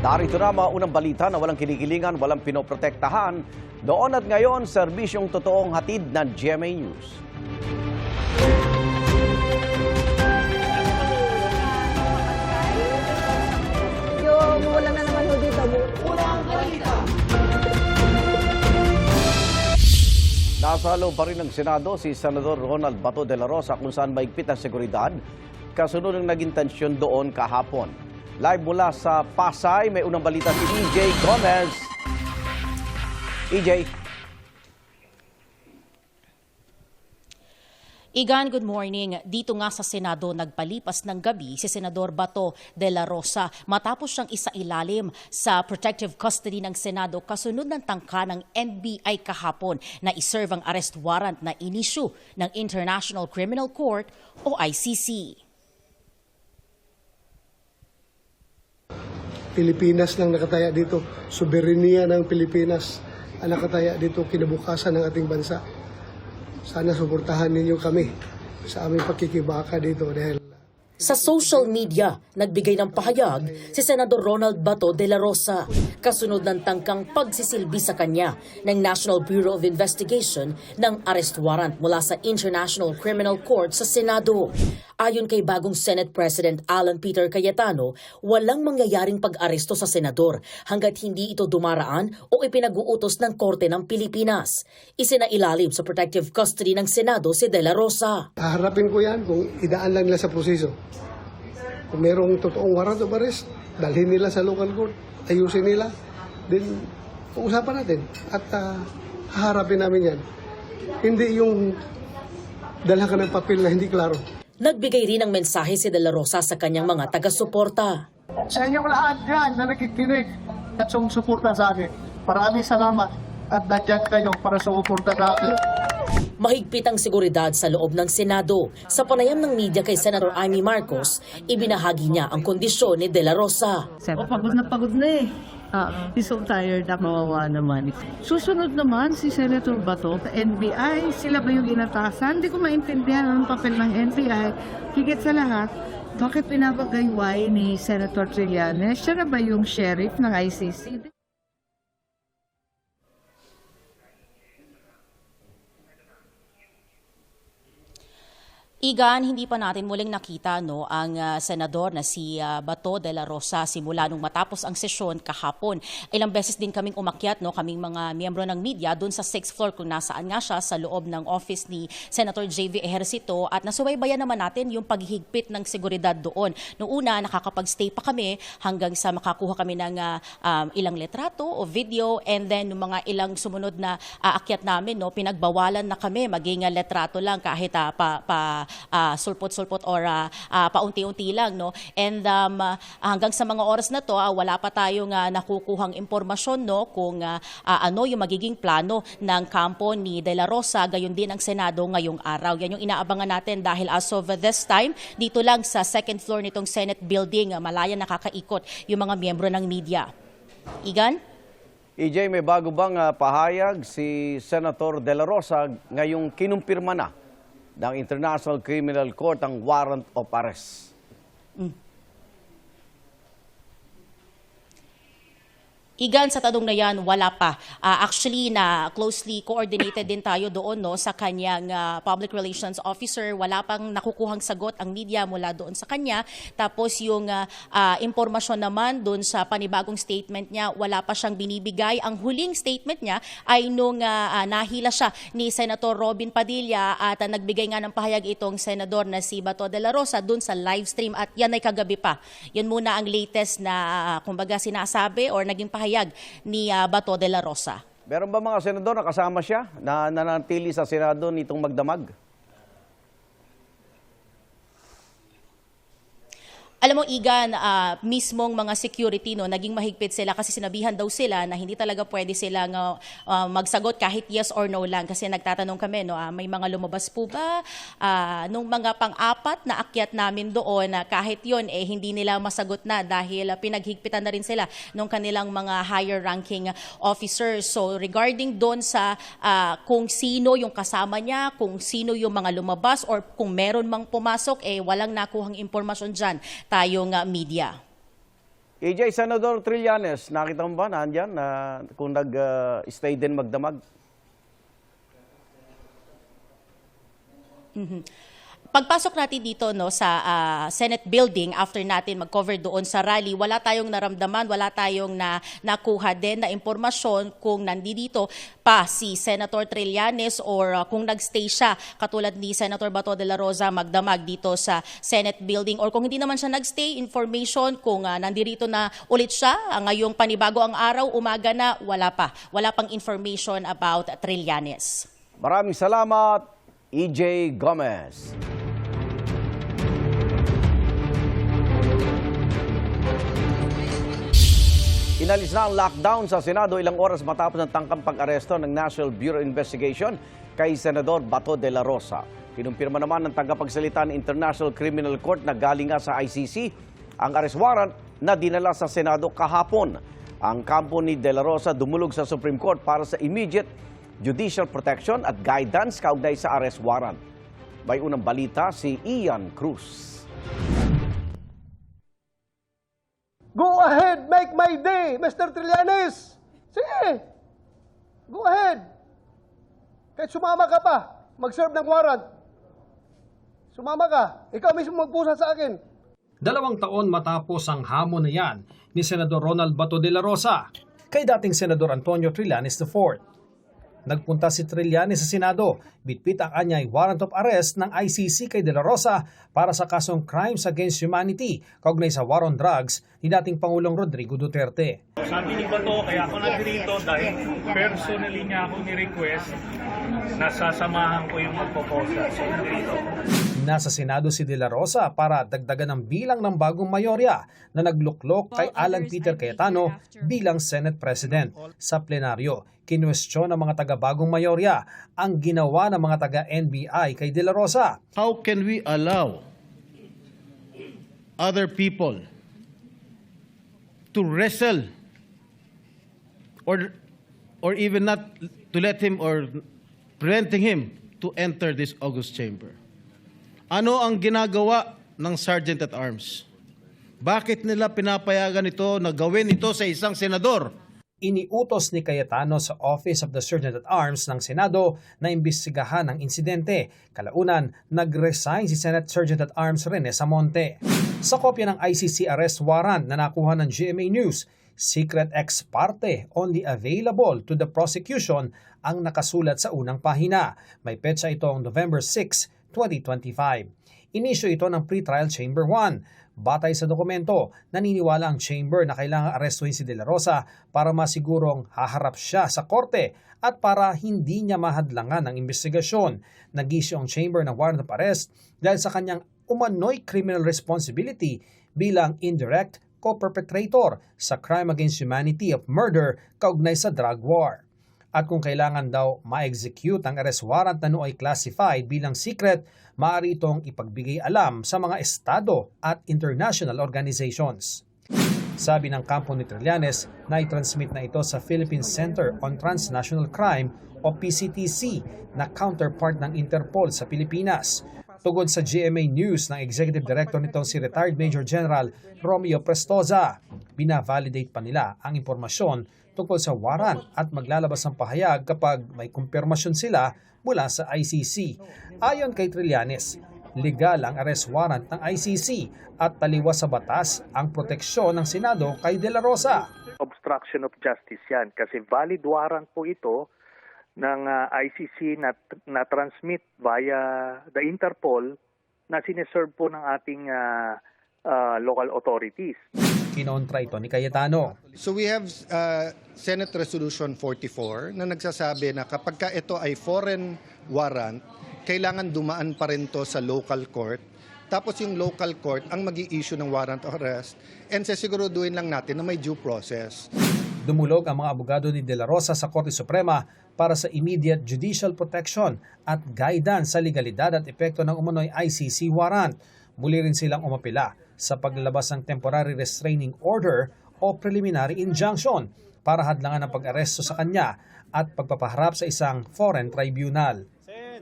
Narito na mga unang balita na walang kinikilingan, walang pinoprotektahan. Doon at ngayon, serbisyong totoong hatid ng GMA News. Yung wala na naman ho dito. Unang balita! Nasa loob pa rin ng Senado si Senador Ronald Bato de la Rosa kung saan maigpit ang seguridad. Kasunod ng naging tensyon doon kahapon. Live mula sa Pasay, may unang balita si EJ Gomez. EJ. Igan, good morning. Dito nga sa Senado nagpalipas ng gabi si Senador Bato de la Rosa matapos siyang isailalim sa protective custody ng Senado kasunod ng tangka ng NBI kahapon na iserve ang arrest warrant na inisyu ng International Criminal Court o ICC. Pilipinas lang nakataya dito. Soberenya ng Pilipinas ang nakataya dito, kinabukasan ng ating bansa. Sana suportahan ninyo kami sa aming pakikibaka dito dahil sa social media, nagbigay ng pahayag si Senador Ronald Bato de la Rosa kasunod ng tangkang pagsisilbi sa kanya ng National Bureau of Investigation ng arrest warrant mula sa International Criminal Court sa Senado. Ayon kay bagong Senate President Alan Peter Cayetano, walang mangyayaring pag-aresto sa senador hanggat hindi ito dumaraan o ipinag-uutos ng Korte ng Pilipinas. Isinailalim sa protective custody ng Senado si de la Rosa. haharapin ko yan kung idaan lang nila sa proseso. Kung merong totoong warrant of arrest, dalhin nila sa local court, ayusin nila, then uusapan natin at haharapin namin yan. Hindi yung dala ka ng papel na hindi klaro. Nagbigay rin ng mensahe si de la Rosa sa kanyang mga taga-suporta. Sa inyong lahat dyan na nakikinig at sumusuporta sa akin, maraming salamat at nandiyan kayo para sumuporta sa akin. Mahigpit ang seguridad sa loob ng Senado. Sa panayam ng media kay Senator Amy Marcos, ibinahagi niya ang kondisyon ni de la Rosa. Pagod na eh. He's so tired na mawawa naman. Susunod naman si Senator Bato, NBI, sila ba yung inatasan? Hindi ko maintindihan ang papel ng NBI. Higit sa lahat, bakit pinapagayway ni Senator Trillanes? Siya na ba yung sheriff ng ICC? Igan, hindi pa natin muling nakita ang senador na si Bato de la Rosa simula nung matapos ang sesyon kahapon. Ilang beses din kaming umakyat, kaming mga miyembro ng media doon sa 6th floor kung nasaan nga siya sa loob ng office ni Senator JV Ejercito at nasubaybayan naman natin yung paghihigpit ng seguridad doon. Noong una, nakakapag-stay pa kami hanggang sa makakuha kami ng ilang litrato o video and then yung mga ilang sumunod na aakyat namin, pinagbawalan na kami maging litrato lang kahit sulpot-sulpot or paunti-unti lang. And hanggang sa mga oras na to, wala pa tayong nakukuhang impormasyon kung ano yung magiging plano ng kampo ni De La Rosa, gayon din ang Senado ngayong araw. Yan yung inaabangan natin dahil as of this time, dito lang sa second floor nitong Senate building, malaya nakakaikot yung mga miyembro ng media. Igan? EJ, may bago bang pahayag si Senator De La Rosa ngayong kinumpirma na ng International Criminal Court ang warrant of arrest? Igan, sa tanong na yan, wala pa. Actually, na closely coordinated din tayo doon sa kanyang public relations officer. Wala pang nakukuhang sagot ang media mula doon sa kanya. Tapos yung impormasyon naman doon sa panibagong statement niya, wala pa siyang binibigay. Ang huling statement niya ay nung nahila siya ni Senator Robin Padilla at nagbigay nga ng pahayag itong senador na si Bato de la Rosa doon sa live stream at yan ay kagabi pa. Yan muna ang latest na kumbaga sinasabi or naging pahayag ni Bato de la Rosa. Meron ba mga senador na kasama siya na nanatili sa Senado nitong magdamag? Alam mo, Igan, mismong mga security, naging mahigpit sila kasi sinabihan daw sila na hindi talaga pwede silang magsagot kahit yes or no lang. Kasi nagtatanong kami, may mga lumabas po ba? Nung mga pang-apat na akyat namin doon, kahit yun, hindi nila masagot na dahil pinaghigpitan na rin sila nung kanilang mga higher ranking officers. So regarding doon sa kung sino yung kasama niya, kung sino yung mga lumabas, or kung meron mang pumasok, walang nakuhang impormasyon dyan tayong media. EJ, Senador Trillanes, nakita mo ba nandyan na kung nag-stay din magdamag? Pagpasok natin dito no sa Senate building after natin mag-cover doon sa rally, wala tayong naramdaman, wala tayong nakuha din na impormasyon kung nandito pa si Senator Trillanes or kung nagstay siya katulad ni Senator Bato de la Rosa magdamag dito sa Senate building, or kung hindi naman siya nagstay, information kung nandirito na ulit siya ngayong panibago ang araw, umaga na, wala pang information about Trillanes. Maraming salamat, EJ Gomez. Inalis na ang lockdown sa Senado ilang oras matapos ng tangkang pag-aresto ng National Bureau of Investigation kay Senador Bato de la Rosa. Kinumpirma naman ng tagapagsalita ng International Criminal Court na galing nga sa ICC ang arrest warrant na dinala sa Senado kahapon. Ang kampo ni de la Rosa dumulog sa Supreme Court para sa immediate judicial protection at guidance kaugnay sa arrest warrant. May unang balita si Ian Cruz. Go ahead, make my day, Mr. Trillanes. Sige, go ahead. Kahit sumama ka pa, mag-serve ng warrant. Sumama ka, ikaw mismo magpusa sa akin. 2 taon matapos ang hamon na yan ni Senador Ronald Bato de la Rosa kay dating Senador Antonio Trillanes IV. Nagpunta si Trillanes sa Senado, bitbit ang anyay warrant of arrest ng ICC kay De La Rosa para sa kasong Crimes Against Humanity kaugnay sa war on drugs ni dating Pangulong Rodrigo Duterte. Sabi ni Bato, kaya ako nandito dahil personally niya ako ni-request na sasamahan ko yung magpoposa. So, nandito. Nasa Senado si De La Rosa para dagdagan ang bilang ng bagong mayorya na nagluklok kay Alan Peter Cayetano bilang Senate President. Sa plenaryo, kinwestiyon ng mga taga-bagong mayorya ang ginawa ng mga taga-NBI kay De La Rosa. How can we allow other people to wrestle or even not to let him or preventing him to enter this august chamber? Ano ang ginagawa ng Sergeant at Arms? Bakit nila pinapayagan ito na gawin ito sa isang senador? Iniutos ni Cayetano sa Office of the Sergeant at Arms ng Senado na imbestigahan ang insidente. Kalaunan, nag-resign si Senate Sergeant at Arms Rene Samonte. Sa kopya ng ICC arrest warrant na nakuha ng GMA News, secret ex parte only available to the prosecution ang nakasulat sa unang pahina. May petsa itong November 6, 2025. Inisyo ito ng Pretrial Chamber 1. Batay sa dokumento, naniniwala ang chamber na kailangang arestuhin si De La Rosa para masigurong haharap siya sa korte at para hindi niya mahadlangan ng investigasyon. Nag-issue ang chamber ng warrant of arrest dahil sa kanyang umano'y criminal responsibility bilang indirect co-perpetrator sa crime against humanity of murder kaugnay sa drug war. At kung kailangan daw ma-execute ang arrest warrant na nooy classified bilang secret, maaari itong ipagbigay alam sa mga estado at international organizations. Sabi ng kampo ni Trillanes na i-transmit na ito sa Philippine Center on Transnational Crime o PCTC na counterpart ng Interpol sa Pilipinas. Tugod sa GMA News ng Executive Director nitong si retired Major General Romeo Prestoza, binavalidate pa nila ang impormasyon tungkol sa warrant at maglalabas ng pahayag kapag may kumpirmasyon sila mula sa ICC. Ayon kay Trillanes, legal ang arrest warrant ng ICC at taliwas sa batas ang proteksyon ng Senado kay De La Rosa. Obstruction of justice yan kasi valid warrant po ito ng ICC na transmit via the Interpol na sineserve po ng ating local authorities. Kinontra ito ni Cayetano. So we have Senate Resolution 44 na nagsasabi na kapag ka ito ay foreign warrant, kailangan dumaan pa rin to sa local court. Tapos yung local court ang mag-i-issue ng warrant of arrest and sasiguruduhin lang natin na may due process. Dumulog ang mga abogado ni De La Rosa sa Korte Suprema para sa immediate judicial protection at guidance sa legalidad at epekto ng umano'y ICC warrant. Muli rin silang umapila sa paglalabas ng temporary restraining order o preliminary injunction para hadlangan ang pag-aresto sa kanya at pagpapaharap sa isang foreign tribunal.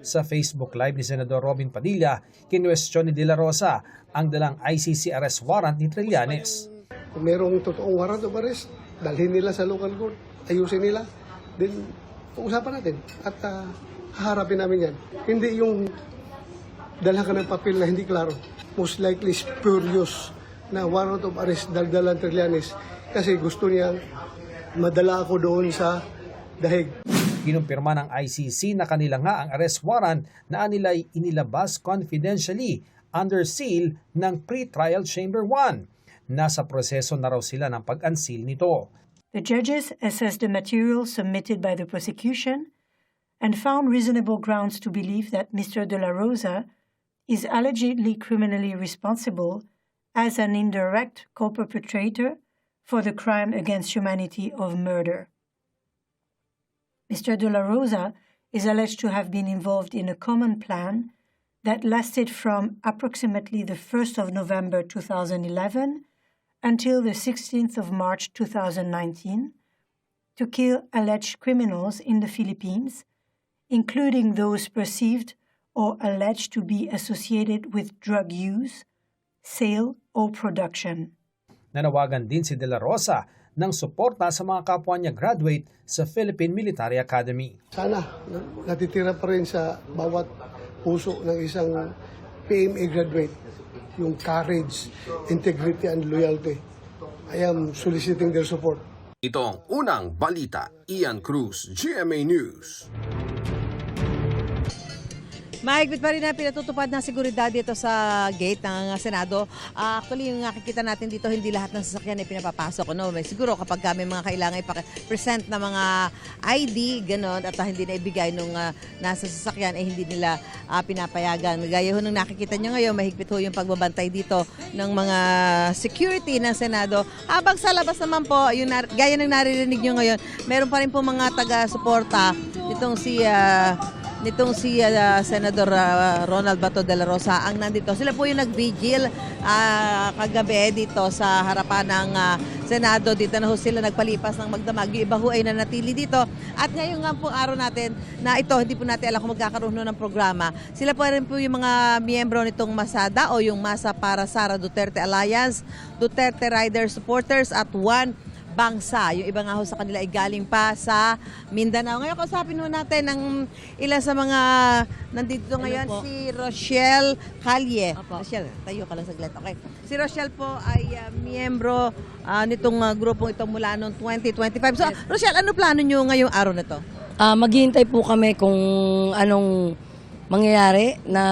Sa Facebook Live ni Senador Robin Padilla, kinwestiyon ni De La Rosa ang dalang ICC arrest warrant ni Trillanes. Kung merong totoong warrant of arrest, dalhin nila sa local court, ayusin nila, then pag-usapan natin at haharapin namin yan. Hindi yung dala ka ng papel na hindi klaro. Most likely spurious na warrant of arrest daldalan Trillanes kasi gusto niya madala ako doon sa dahig. Kinumpirma ng ICC na kanila nga ang arrest warrant na anila'y inilabas confidentially under seal ng pre-trial chamber 1. Nasa proseso na raw sila ng pag-unseal nito. The judges assessed the material submitted by the prosecution and found reasonable grounds to believe that Mr. De La Rosa is allegedly criminally responsible as an indirect co-perpetrator for the crime against humanity of murder. Mr. De La Rosa is alleged to have been involved in a common plan that lasted from approximately the 1st of November 2011 until the 16th of March 2019 to kill alleged criminals in the Philippines, including those perceived or alleged to be associated with drug use, sale, or production. Nanawagan din si De La Rosa ng suporta sa mga kapwa niya graduate sa Philippine Military Academy. Sana natitira pa rin sa bawat puso ng isang PMA graduate yung courage, integrity, and loyalty. I am soliciting their support. Ito ang unang balita. Ian Cruz, GMA News. Mahigpit pa rin na pinatutupad na seguridad dito sa gate ng Senado. Actually, yung nakikita natin dito, hindi lahat ng sasakyan ay pinapapasok. No? Siguro kapag may mga kailangan ipa-present na mga ID, gano'n, at hindi na ibigay nung nasa sasakyan, ay hindi nila pinapayagan. Gaya ho nung nakikita nyo ngayon, mahigpit ho yung pagbabantay dito ng mga security ng Senado. Habang sa labas naman po, yung gaya ng naririnig nyo ngayon, meron pa rin po mga taga-suporta nitong si Senador Ronald Bato de la Rosa ang nandito. Sila po yung nag-vigil kagabi dito sa harapan ng Senado. Dito na ho sila nagpalipas ng magdamag. Yung iba ho ay nanatili dito. At ngayon nga po araw natin na ito, hindi po natin alam kung magkakaroon ng programa. Sila po rin po yung mga miyembro nitong MASADA o yung Masa para Sara Duterte Alliance, Duterte Rider Supporters at One Bangsa. Yung iba nga ho sa kanila ay galing pa sa Mindanao. Ngayon kausapin ho natin ang ilan sa mga nandito ngayon, si Rochelle Calye. Rochelle, tayo ka lang saglit. Okay. Si Rochelle po ay miyembro nitong grupong ito mula noong 2025. So, Rochelle, ano plano nyo ngayong araw na to? Maghihintay po kami kung anong mangyayari na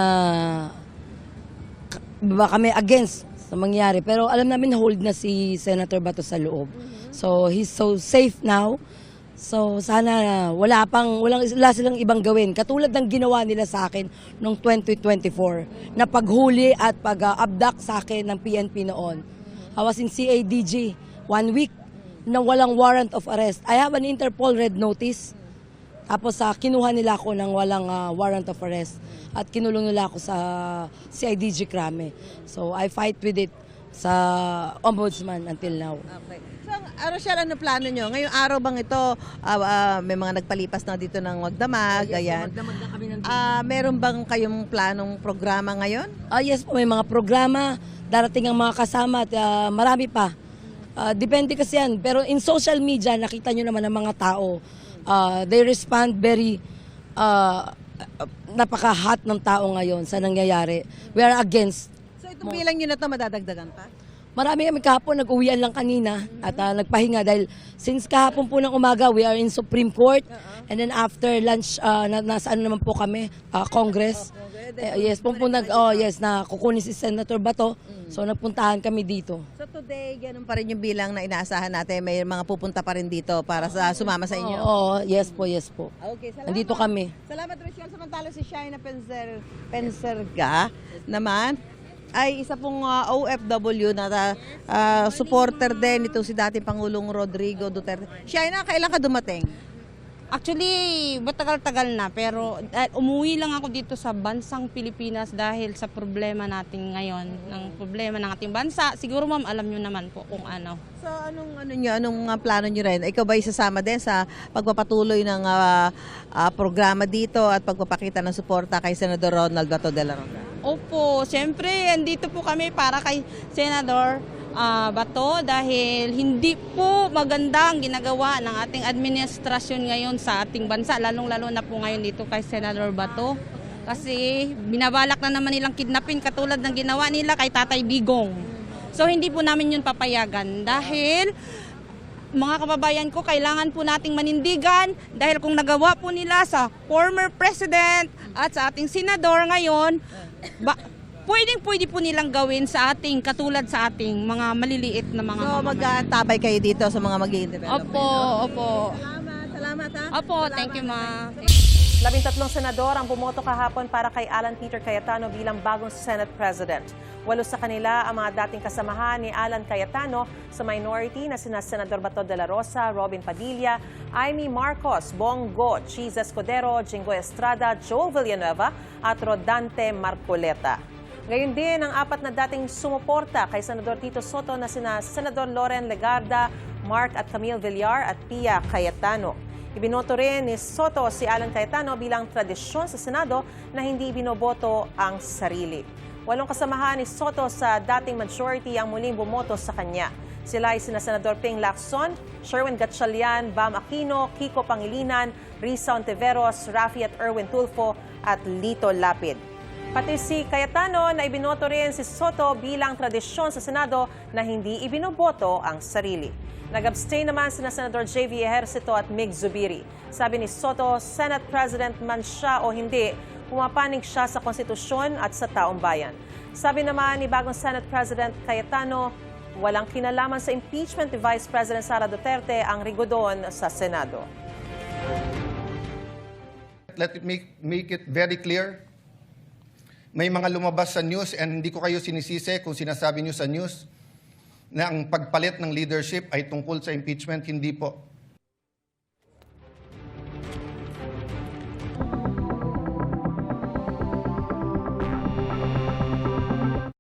baka kami against sa mangyayari. Pero alam namin hold na si Senator Bato sa loob. So he's so safe now. So sana wala silang ibang gawin. Katulad ng ginawa nila sa akin noong 2024 na paghuli at pag-abduct sa akin ng PNP noon. I was in CADG 1 week na walang warrant of arrest. I have an Interpol red notice. Tapos kinuha nila ako ng walang warrant of arrest at kinulong nila ako sa CIDG Krame. So I fight with it sa ombudsman until now. Okay. So, Rochelle, ano plano nyo? Ngayong araw bang ito, may mga nagpalipas na dito ng Magdamag, ayan. Meron bang kayong planong programa ngayon? Yes po, may mga programa, darating ang mga kasama at marami pa. Depende kasi yan. Pero in social media, nakita nyo naman ang mga tao. They respond very napaka-hot ng tao ngayon sa nangyayari. We are against. So itong bilang nyo na ito, madadagdagan pa? Marami kami kahapon, nag-uwian lang kanina at nagpahinga dahil since kahapon po ng umaga, we are in Supreme Court. And then after lunch, nasa ano naman po kami, Congress. Yes, na kukunin si Senator Bato. So nagpuntahan kami dito. So today, ganun pa rin yung bilang na inaasahan natin. May mga pupunta pa rin dito para sumama sa inyo? Oo, yes po. Okay, salamat. Nandito kami. Salamat, Rochelle. Samantala si Shaina Penserga naman ay isa pong OFW na supporter din ito si dating Pangulong Rodrigo Duterte. Shaina, kailan ka dumating? Actually, matagal-tagal na pero umuwi lang ako dito sa bansang Pilipinas dahil sa problema natin ngayon, ng problema ng ating bansa. Siguro ma'am, alam nyo naman po kung ano. So anong plano nyo rin? Ikaw ba isasama din sa pagpapatuloy ng programa dito at pagpapakita ng suporta kay Senador Ronald Bato de la Rosa? Opo, siyempre, andito po kami para kay Senador. Bato dahil hindi po maganda ang ginagawa ng ating administrasyon ngayon sa ating bansa, lalong-lalo na po ngayon dito kay Senador Bato. Kasi binabalak na naman nilang kidnapin katulad ng ginawa nila kay Tatay Digong. So hindi po namin yun papayagan dahil mga kababayan ko, kailangan po nating manindigan dahil kung nagawa po nila sa former president at sa ating senador ngayon, pwede po nilang gawin sa ating, katulad sa ating mga maliliit na mga So magtatabay kayo dito sa mga mag-i-development? Opo. Salamat ha. Opo, thank you ma. 13 senador ang bumoto kahapon para kay Alan Peter Cayetano bilang bagong Senate President. 8 sa kanila ang mga dating kasamahan ni Alan Cayetano sa minority na sina Senador Bato de la Rosa, Robin Padilla, Amy Marcos, Bongo, Cheese Escudero, Jinggoy Estrada, Joe Villanueva at Rodante Marcoleta. Ngayon din ang 4 na dating sumuporta kay Senador Tito Soto na sina Senador Loren Legarda, Mark at Camille Villar at Pia Cayetano. Ibinoto rin ni Soto si Alan Cayetano bilang tradisyon sa Senado na hindi binoboto ang sarili. 8 kasamahan ni Soto sa dating majority ang muling bumoto sa kanya. Sila ay sina Senador Ping Lacson, Sherwin Gatchalian, Bam Aquino, Kiko Pangilinan, Risa Ontiveros, Rafi at Erwin Tulfo at Lito Lapid. Pati si Cayetano na ibinoto rin si Soto bilang tradisyon sa Senado na hindi ibinoboto ang sarili. Nag-abstain naman sina Senador J.V. Ejercito at Mig Zubiri. Sabi ni Soto, Senate President man siya o hindi, pumapanig siya sa konstitusyon at sa taong bayan. Sabi naman ni bagong Senate President Cayetano, walang kinalaman sa impeachment ni Vice President Sara Duterte ang rigodon sa Senado. Let it make it very clear. May mga lumabas sa news and hindi ko kayo sinisisi kung sinasabi nyo sa news na ang pagpalit ng leadership ay tungkol sa impeachment. Hindi po.